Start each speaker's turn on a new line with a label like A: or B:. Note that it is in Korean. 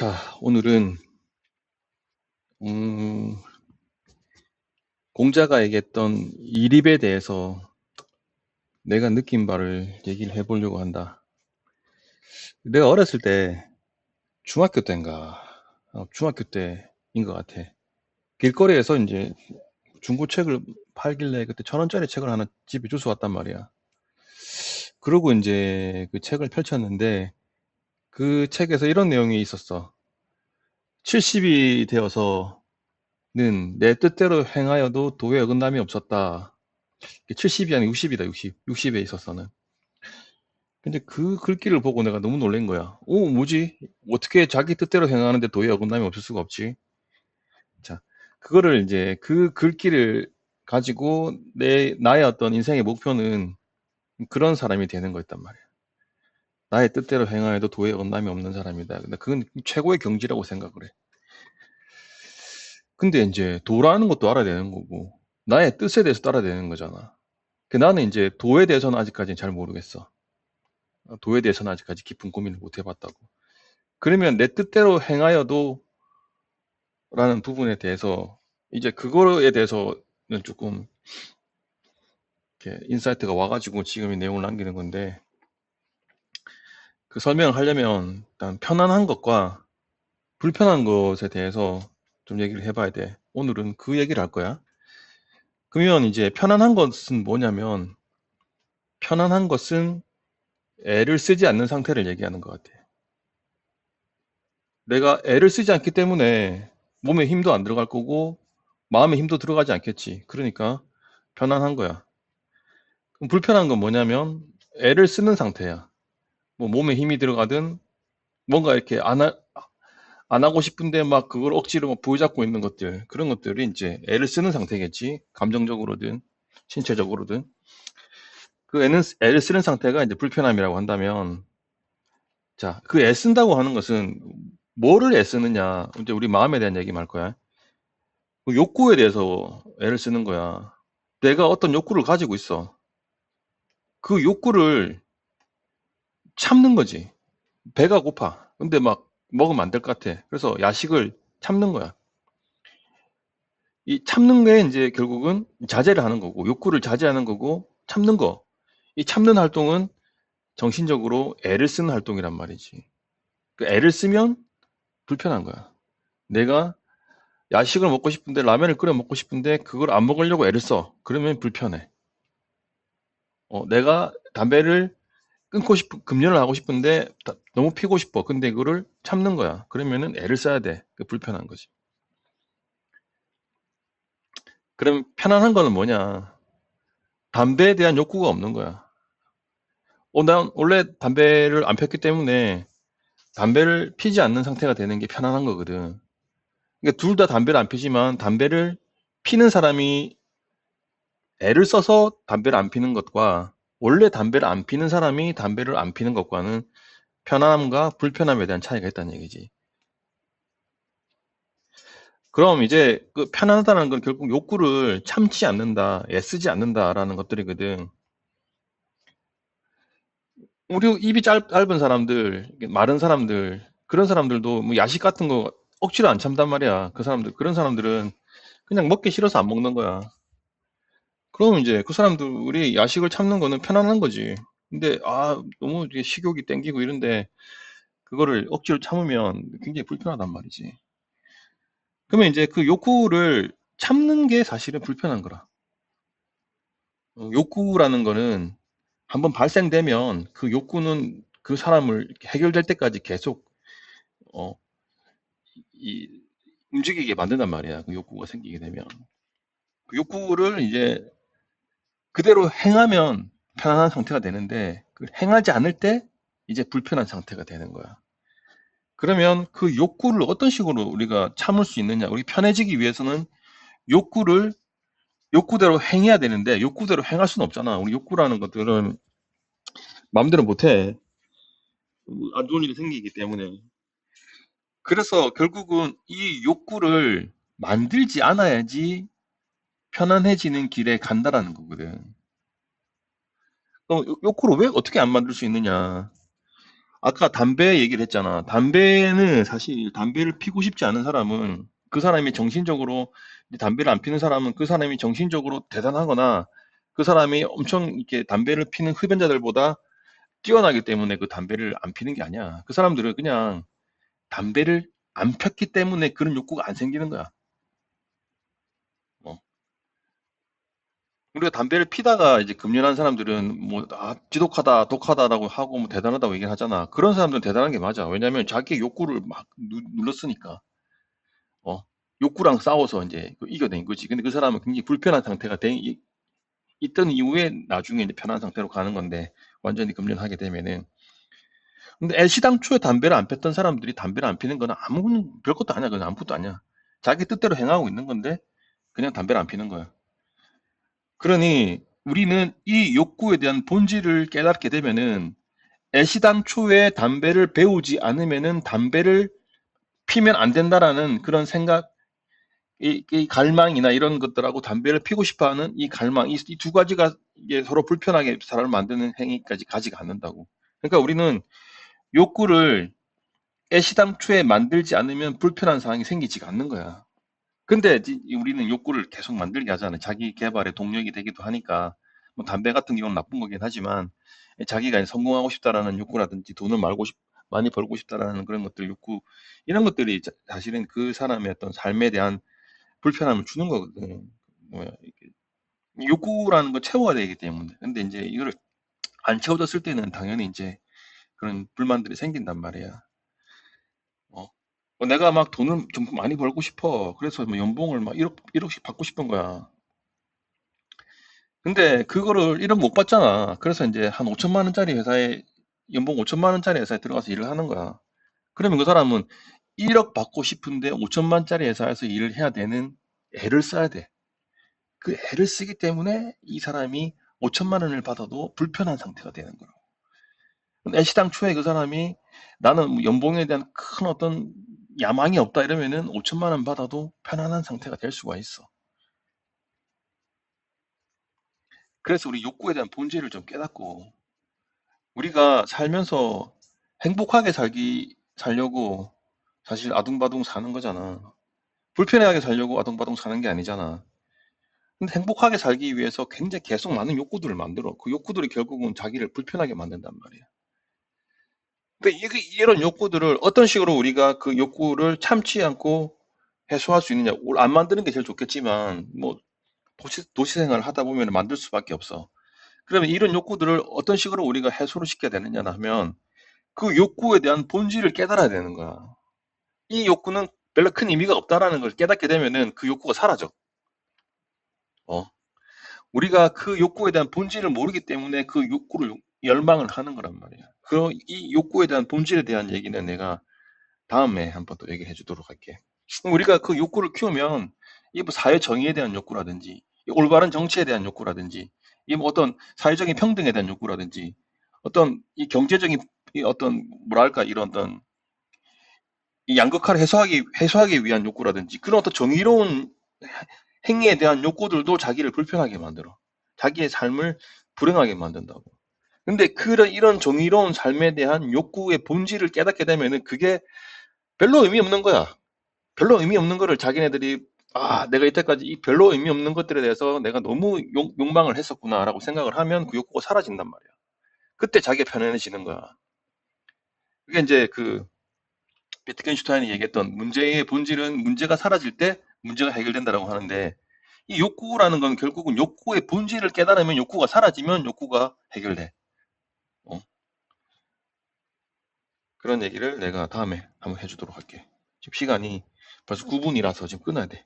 A: 자, 오늘은 음, 공자가 얘기했던 이립에 대해서 내가 느낀 바를 얘기를 해보려고 한다. 내가 어렸을 때 중학교 때인가 중학교 때인 것 같아. 길거리에서 이제 중고책을 팔길래 그때 1,000원짜리 책을 하나 집에 주워 왔단 말이야. 그러고 이제 그 책을 펼쳤는데 그 책에서 이런 내용이 있었어. 70이 되어서는 내 뜻대로 행하여도 도에 어긋남이 없었다. 70이 아니라 60이다, 60. 60에 있어서는. 근데 그 글귀를 보고 내가 너무 놀란 거야. 오, 뭐지? 어떻게 자기 뜻대로 행하는데 도에 어긋남이 없을 수가 없지? 자, 그거를 이제 그 글귀를 가지고 나의 어떤 인생의 목표는 그런 사람이 되는 거였단 말이야. 나의 뜻대로 행하여도 도에 어긋남이 없는 사람이다. 근데 그건 최고의 경지라고 생각을 해. 근데 이제 도라는 것도 알아야 되는 거고, 나의 뜻에 대해서 따라야 되는 거잖아. 나는 이제 도에 대해서는 아직까지는 잘 모르겠어. 도에 대해서는 아직까지 깊은 고민을 못 해봤다고. 그러면 내 뜻대로 행하여도 라는 부분에 대해서 이제 그거에 대해서는 조금 이렇게 인사이트가 와가지고 지금 이 내용을 남기는 건데, 그 설명을 하려면 일단 편안한 것과 불편한 것에 대해서 좀 얘기를 해봐야 돼. 오늘은 그 얘기를 할 거야. 그러면 이제 편안한 것은 뭐냐면, 편안한 것은 애를 쓰지 않는 상태를 얘기하는 것 같아. 내가 애를 쓰지 않기 때문에 몸에 힘도 안 들어갈 거고 마음에 힘도 들어가지 않겠지. 그러니까 편안한 거야. 그럼 불편한 건 뭐냐면 애를 쓰는 상태야. 뭐 몸에 힘이 들어가든 뭔가 이렇게 안 하고 싶은데 막 그걸 억지로 막 부여잡고 있는 것들, 그런 것들이 이제 애를 쓰는 상태겠지. 감정적으로든 신체적으로든. 애를 쓰는 상태가 이제 불편함이라고 한다면, 자, 그 애 쓴다고 하는 것은 뭐를 애 쓰느냐. 이제 우리 마음에 대한 얘기 말 거야. 그 욕구에 대해서 애를 쓰는 거야. 내가 어떤 욕구를 가지고 있어. 그 욕구를 참는 거지. 배가 고파. 근데 막 먹으면 안 될 것 같아. 그래서 야식을 참는 거야. 이 참는 게 이제 결국은 자제를 하는 거고, 욕구를 자제하는 거고, 참는 거. 이 참는 활동은 정신적으로 애를 쓰는 활동이란 말이지. 그 애를 쓰면 불편한 거야. 내가 야식을 먹고 싶은데, 라면을 끓여 먹고 싶은데, 그걸 안 먹으려고 애를 써. 그러면 불편해. 내가 담배를 금연을 하고 싶은데 너무 피고 싶어. 근데 그거를 참는 거야. 그러면은 애를 써야 돼. 그 불편한 거지. 그럼 편안한 거는 뭐냐? 담배에 대한 욕구가 없는 거야. 난 원래 담배를 안 폈기 때문에 담배를 피지 않는 상태가 되는 게 편안한 거거든. 그러니까 둘 다 담배를 안 피지만 담배를 피는 사람이 애를 써서 담배를 안 피는 것과 원래 담배를 안 피는 사람이 담배를 안 피는 것과는 편안함과 불편함에 대한 차이가 있다는 얘기지. 그럼 이제 그 편안하다는 건 결국 욕구를 참지 않는다, 애쓰지 않는다라는 것들이거든. 우리 입이 짧은 사람들, 마른 사람들, 그런 사람들도 뭐 야식 같은 거 억지로 안 참단 말이야. 그런 사람들은 그냥 먹기 싫어서 안 먹는 거야. 그럼 이제 그 사람들이 야식을 참는 거는 편안한 거지. 근데 너무 이게 식욕이 땡기고 이런데 그거를 억지로 참으면 굉장히 불편하단 말이지. 그러면 이제 그 욕구를 참는 게 사실은 불편한 거라. 욕구라는 거는 한번 발생되면 그 욕구는 그 사람을 해결될 때까지 계속 어, 이, 움직이게 만든단 말이야. 그 욕구가 생기게 되면. 그 욕구를 이제 그대로 행하면 편안한 상태가 되는데, 그 행하지 않을 때 이제 불편한 상태가 되는 거야. 그러면 그 욕구를 어떤 식으로 우리가 참을 수 있느냐? 우리 편해지기 위해서는 욕구를 욕구대로 행해야 되는데, 욕구대로 행할 수는 없잖아. 우리 욕구라는 것들은 마음대로 못 해. 안 좋은 일이 생기기 때문에. 그래서 결국은 이 욕구를 만들지 않아야지 편안해지는 길에 간다라는 거거든. 그럼 욕구를 왜 어떻게 안 만들 수 있느냐? 아까 담배 얘기를 했잖아. 담배는 사실 담배를 피고 싶지 않은 사람은 그 사람이 정신적으로 담배를 안 피는 사람은 그 사람이 정신적으로 대단하거나 그 사람이 엄청 이렇게 담배를 피는 흡연자들보다 뛰어나기 때문에 그 담배를 안 피는 게 아니야. 그 사람들은 그냥 담배를 안 폈기 때문에 그런 욕구가 안 생기는 거야. 어. 우리가 담배를 피다가 이제 금연한 사람들은 뭐, 아, 지독하다, 독하다라고 하고 뭐 대단하다고 얘기를 하잖아. 그런 사람들은 대단한 게 맞아. 왜냐면 자기 욕구를 막 눌렀으니까. 어. 욕구랑 싸워서 이제 이겨낸 거지. 근데 그 사람은 굉장히 불편한 상태가 있던 이후에 나중에 이제 편한 상태로 가는 건데, 완전히 금연하게 되면은. 근데 애시당초에 담배를 안 폈던 사람들이 담배를 안 피는 건 아무 별것도 아니야. 그건 아무것도 아니야. 자기 뜻대로 행하고 있는 건데 그냥 담배를 안 피는 거야. 그러니 우리는 이 욕구에 대한 본질을 깨닫게 되면은 애시당초에 담배를 배우지 않으면은 담배를 피면 안 된다라는 그런 생각, 이 갈망이나 이런 것들하고 담배를 피고 싶어하는 이 갈망, 이 두 가지가 이게 서로 불편하게 사람을 만드는 행위까지 가지가 않는다고. 그러니까 우리는 욕구를 애시당초에 만들지 않으면 불편한 상황이 생기지가 않는 거야. 근데 우리는 욕구를 계속 만들게 하잖아요. 자기 개발의 동력이 되기도 하니까. 뭐 담배 같은 경우는 나쁜 거긴 하지만 자기가 성공하고 싶다라는 욕구라든지 돈을 많이 벌고 싶다라는 그런 것들 욕구, 이런 것들이 사실은 그 사람의 어떤 삶에 대한 불편함을 주는 거거든. 뭐야, 이게 욕구라는 거 채워야 되기 때문에. 근데 이제 이거를 안 채워졌을 때는 당연히 이제 그런 불만들이 생긴단 말이야. 어. 내가 막 돈을 좀 많이 벌고 싶어. 그래서 뭐 연봉을 막 1억씩 받고 싶은 거야. 근데 그거를 1억 못 받잖아. 그래서 이제 한 5천만 원짜리 회사에, 연봉 5천만 원짜리 회사에 들어가서 일을 하는 거야. 그러면 그 사람은 1억 받고 싶은데 5천만 원짜리 회사에서 일을 해야 되는 애를 써야 돼. 그 애를 쓰기 때문에 이 사람이 5천만 원을 받아도 불편한 상태가 되는 거야. 애시당초에 그 사람이 나는 뭐 연봉에 대한 큰 어떤 야망이 없다 이러면은 5천만 원 받아도 편안한 상태가 될 수가 있어. 그래서 우리 욕구에 대한 본질을 좀 깨닫고 우리가 살면서 행복하게 살려고 사실 아둥바둥 사는 거잖아. 불편하게 살려고 아둥바둥 사는 게 아니잖아. 근데 행복하게 살기 위해서 굉장히 계속 많은 욕구들을 만들어. 그 욕구들이 결국은 자기를 불편하게 만든단 말이야. 그러니까 이런 욕구들을 어떤 식으로 우리가 그 욕구를 참지 않고 해소할 수 있느냐. 안 만드는 게 제일 좋겠지만, 뭐, 도시 생활을 하다 보면 만들 수밖에 없어. 그러면 이런 욕구들을 어떤 식으로 우리가 해소를 시켜야 되느냐 하면, 그 욕구에 대한 본질을 깨달아야 되는 거야. 이 욕구는 별로 큰 의미가 없다라는 걸 깨닫게 되면은 그 욕구가 사라져. 어. 우리가 그 욕구에 대한 본질을 모르기 때문에 그 욕구를 열망을 하는 거란 말이야. 이 욕구에 대한 본질에 대한 얘기는 내가 다음에 한번 또 얘기해 주도록 할게. 우리가 그 욕구를 키우면 이 뭐 사회 정의에 대한 욕구라든지 이 올바른 정치에 대한 욕구라든지 이 뭐 어떤 사회적인 평등에 대한 욕구라든지 어떤 이 경제적인 이 어떤 뭐랄까 이런 어떤 이 양극화를 해소하기 위한 욕구라든지 그런 어떤 정의로운 행위에 대한 욕구들도 자기를 불편하게 만들어. 자기의 삶을 불행하게 만든다고. 근데 이런 정의로운 삶에 대한 욕구의 본질을 깨닫게 되면은 그게 별로 의미 없는 거야. 별로 의미 없는 거를 자기네들이 아, 내가 이때까지 이 별로 의미 없는 것들에 대해서 내가 너무 욕망을 했었구나라고 생각을 하면 그 욕구가 사라진단 말이야. 그때 자기가 편안해지는 거야. 그게 이제 그 비트겐슈타인이 얘기했던 문제의 본질은 문제가 사라질 때 문제가 해결된다라고 하는데 이 욕구라는 건 결국은 욕구의 본질을 깨달으면 욕구가 사라지면 욕구가 해결돼. 어, 그런 얘기를 내가 다음에 한번 해주도록 할게. 지금 시간이 벌써 9분이라서 지금 끊어야 돼.